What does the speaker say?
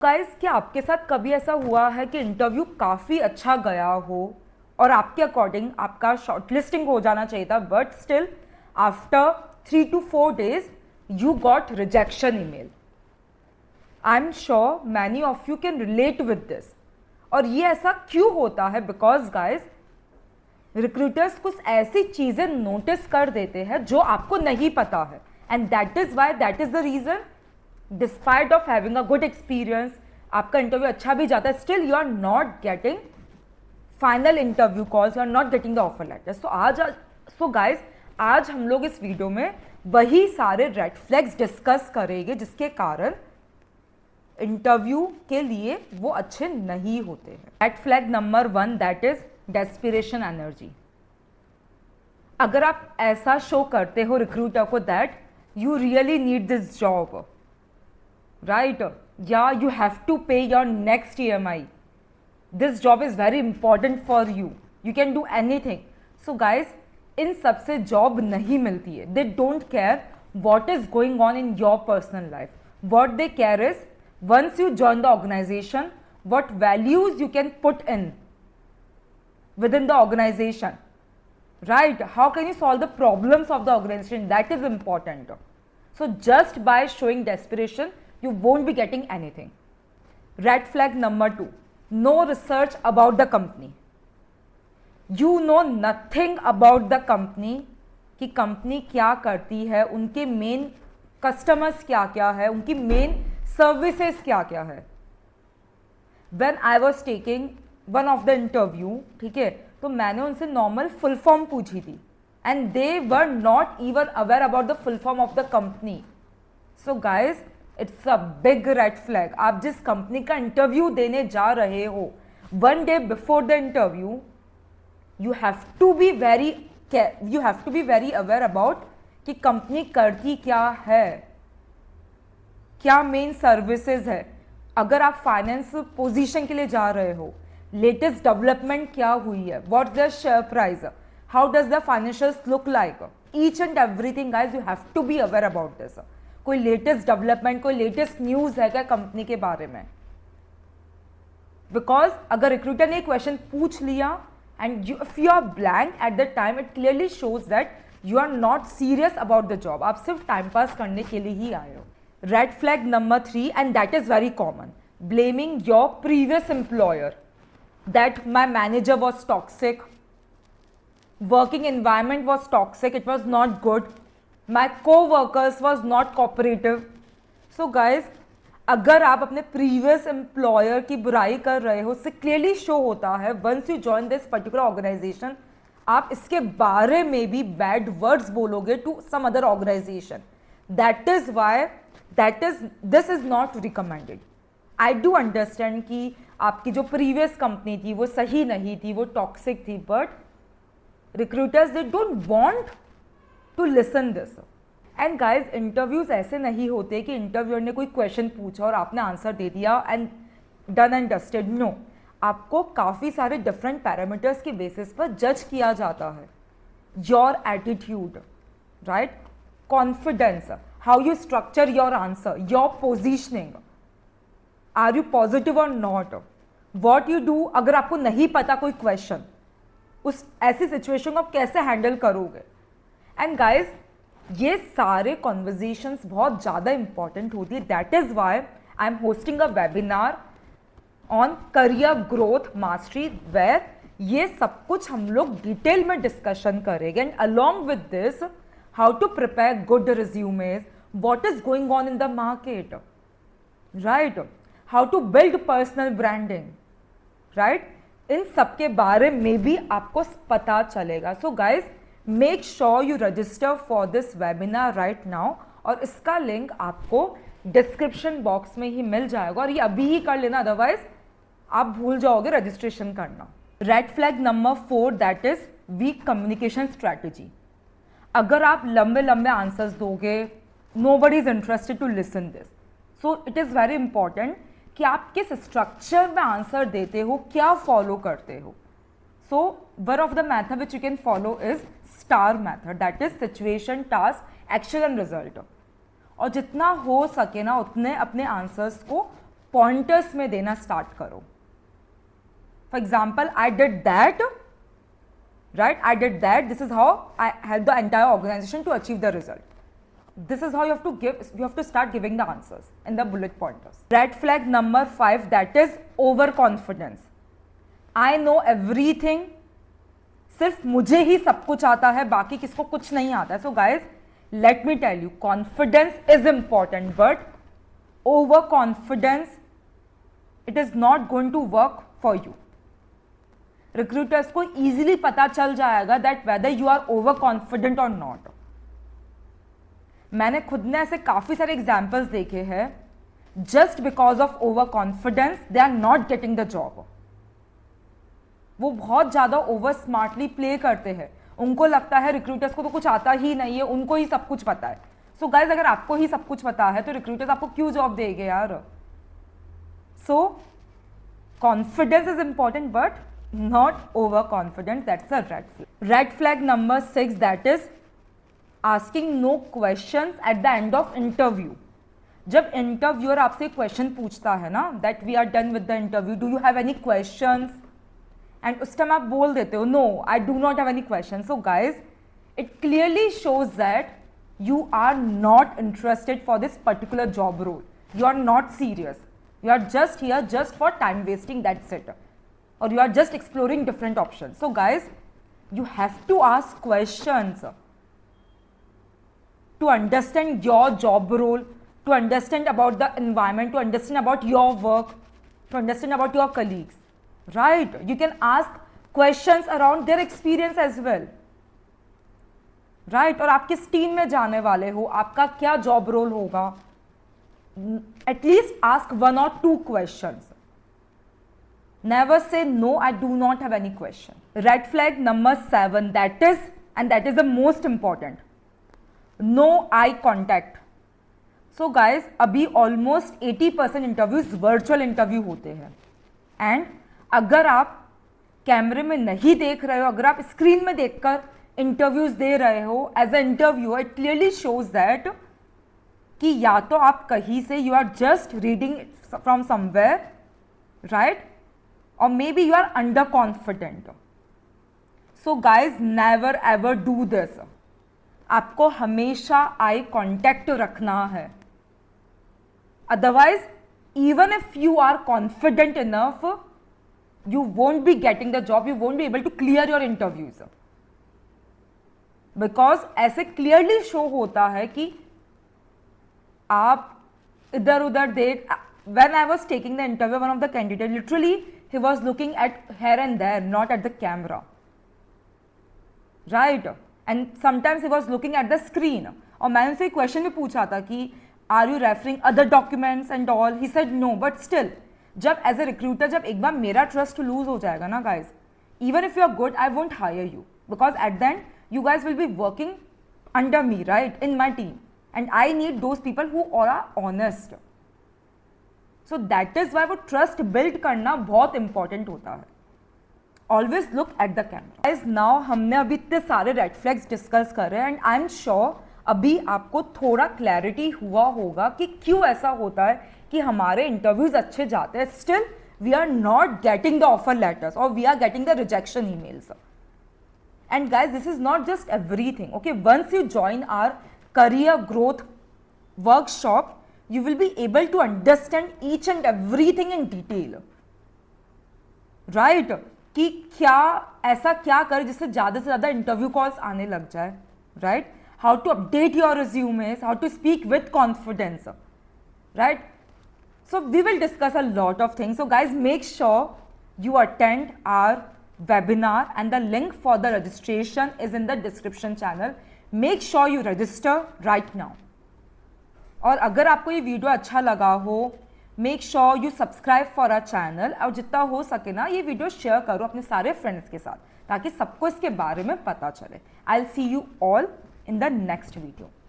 Guys, क्या आपके साथ कभी ऐसा हुआ है कि इंटरव्यू काफ़ी अच्छा गया हो और आपके अकॉर्डिंग आपका शॉर्टलिस्टिंग हो जाना चाहिए था, but still after 3 to 4 days you got rejection email? I am sure many of you can relate with this. और ये ऐसा क्यों होता है? बिकॉज गाइस, रिक्रूटर्स कुछ ऐसी चीज़ें नोटिस कर देते हैं जो आपको नहीं पता है, and that is why, that is the reason despite of having a good experience, आपका इंटरव्यू अच्छा भी जाता है, still you are not getting final interview calls, you are not getting the offer letter. So guys, आज हम लोग इस video में वही सारे रेड फ्लैग्स डिस्कस करेंगे जिसके कारण इंटरव्यू के लिए वो अच्छे नहीं होते हैं। Red flag number 1, that is desperation energy. अगर आप ऐसा शो करते हो रिक्रूटर को that you really need this job, right? Yeah, you have to pay your next EMI. This job is very important for you. You can do anything. So guys, इन सबसे job नहीं मिलती है. They don't care what is going on in your personal life. What they care is once you join the organization, what values you can put in within the organization, right? How can you solve the problems of the organization? That is important. So just by showing desperation, you won't be getting anything. Red flag number 2, no research about the company. You know nothing about the company कि company क्या करती है, उनके main customers क्या क्या है, उनकी main services क्या क्या है. When I was taking one of the interview, ठीक है, तो मैंने उनसे नॉर्मल फुल फॉर्म पूछी थी and they were not even aware about the full form of the company. So guys, it's a big red flag. आप जिस company का इंटरव्यू देने जा रहे हो, 1 day before the interview you have to be very aware about कि company करती क्या है, क्या मेन सर्विसेज है. अगर आप फाइनेंस पोजीशन के लिए जा रहे हो, लेटेस्ट डेवलपमेंट क्या हुई है, what's the share price, how does the financials look like, each and everything guys you have to be aware about this. कोई लेटेस्ट डेवलपमेंट, कोई लेटेस्ट न्यूज है क्या कंपनी के बारे में? बिकॉज अगर रिक्रूटर ने क्वेश्चन पूछ लिया and if you are blank at the time, it clearly shows that you are not serious about the job. आप सिर्फ टाइम पास करने के लिए ही आए हो. Red flag number 3, and that is very common, blaming your previous employer that my manager was toxic, working environment was toxic, it was not good, my co-workers was not cooperative. So guys, अगर आप अपने previous employer की बुराई कर रहे हो, उससे clearly show होता है once you join this particular organisation आप इसके बारे में भी बैड वर्ड्स बोलोगे to some other organisation. That is why this is not recommended. I do understand कि आपकी जो प्रीवियस कंपनी थी वो सही नहीं थी, वो टॉक्सिक थी, but recruiters they don't want to listen this. And guys, interviews ऐसे नहीं होते कि इंटरव्यूअर ने कोई क्वेश्चन पूछा और आपने आंसर दे दिया and done and dusted. No, आपको काफ़ी सारे डिफरेंट पैरामीटर्स की बेसिस पर जज किया जाता है. Your attitude, right, confidence, how you structure your answer, your positioning, are you positive और नॉट, वॉट यू डू अगर आपको नहीं पता कोई क्वेश्चन, उस ऐसी सिचुएशन को आप कैसे हैंडल करोगे. एंड गाइज, ये सारे कॉन्वर्जेशंस बहुत ज़्यादा इंपॉर्टेंट होती है. That is why I am hosting a webinar on career growth mastery, where ये सब कुछ हम लोग डिटेल में डिस्कशन करेंगे. And along with this, how to prepare good resumes, what is going on in the market, right, how to build personal branding, right, इन सब के बारे में भी आपको पता चलेगा. So guys, make sure you register for this webinar right now, और इसका लिंक आपको डिस्क्रिप्शन बॉक्स में ही मिल जाएगा, और ये अभी ही कर लेना, अदरवाइज आप भूल जाओगे रजिस्ट्रेशन करना. Red flag number 4, that is weak communication strategy. अगर आप लंबे लंबे आंसर्स दोगे, nobody is interested to listen this. So it is very important कि आप किस स्ट्रक्चर में आंसर देते हो, क्या फॉलो करते हो. So one of the method which you can follow is star method, that is situation, task, action and result. और जितना हो सके ना उतने अपने आंसर्स को पॉइंटर्स में देना स्टार्ट करो. For example, I did that, right? I did that. This is how I helped the entire organization to achieve the result. This is how you have to give, you have to start giving the answers in the bullet pointers. Red flag number 5, that is overconfidence. I know everything. सिर्फ मुझे ही सब कुछ आता है, बाकी किसको कुछ नहीं आता है. So guys, let me tell you, confidence is important, but overconfidence, it is not going to work for you. Recruiters को इजीली पता चल जाएगा that whether you are over confident और नॉट. मैंने खुद ने ऐसे काफी सारे एग्जाम्पल्स देखे हैं, just because of over confidence they are not getting the job. वो बहुत ज्यादा ओवर स्मार्टली प्ले करते हैं, उनको लगता है रिक्रूटर्स को तो कुछ आता ही नहीं है, उनको ही सब कुछ पता है. सो गाइज, अगर आपको ही सब कुछ पता है तो रिक्रूटर्स आपको क्यों जॉब देंगे यार. सो confidence is important but not overconfident. That's a red flag. Red flag number 6, that is asking no questions at the end of interview. जब इंटरव्यूअर आपसे क्वेश्चन पूछता है ना, that we are done with the interview, do you have any questions? And उस time आप बोल देते हो no, I do not have any questions. So guys, it clearly shows that you are not interested for this particular job role. You are not serious. You are just here just for time wasting, that's it. Or you are just exploring different options. So guys, you have to ask questions to understand your job role, to understand about the environment, to understand about your work, to understand about your colleagues, right? You can ask questions around their experience as well, right? और आप किस team में जाने वाले हो, आपका क्या job role होगा. At least ask 1 or 2 questions. Never say no, I do not have any question. Red flag number 7, that is the most important. No eye contact. So guys, अभी almost 80% interviews virtual interview होते हैं. And अगर आप कैमरे में नहीं देख रहे हो, अगर आप स्क्रीन में देखकर इंटरव्यूज दे रहे हो as a interviewer, it clearly shows that कि या तो आप कहीं से you are just reading from somewhere, right, or maybe you are underconfident. So guys, never ever do this. आपको हमेशा आई कॉन्टैक्ट रखना है. Otherwise, even if you are confident enough, you won't be getting the job, you won't be able to clear your interviews. Because ऐसे clearly show होता है कि आप इधर उधर देख. When I was taking the interview, one of the candidates, literally he was looking at here and there, not at the camera, right? And sometimes he was looking at the screen. और मैंने उनसे question भी पूछा था कि are you referring other documents and all. He said no. But still, जब as a recruiter, जब एक बार मेरा ट्रस्ट लूज हो जाएगा ना guys, even if you are good, I won't hire you, because at the end you guys will be working under me, right, in my team, and I need those people who are honest. So that is why वो trust build करना बहुत important होता है. Always look at the camera. Guys, now हमने अभी इतने सारे red flags discuss कर रहे हैं, and I'm sure अभी आपको थोड़ा clarity हुआ होगा कि क्यों ऐसा होता है कि हमारे interviews अच्छे जाते हैं, still we are not getting the offer letters or we are getting the rejection emails. And guys, this is not just everything, okay? Once you join our career growth workshop, you will be able to understand each and everything in detail, right? कि क्या ऐसा क्या करें जिससे ज़्यादा से ज़्यादा interview calls आने लग जाए, right? How to update your resumes, how to speak with confidence, right? So we will discuss a lot of things. So guys, make sure you attend our webinar, and the link for the registration is in the description channel. Make sure you register right now. और अगर आपको ये video अच्छा लगा हो, make sure you subscribe for our channel, और जितना हो सके ना ये वीडियो शेयर करो अपने सारे फ्रेंड्स के साथ, ताकि सबको इसके बारे में पता चले. I will see you all in the next video.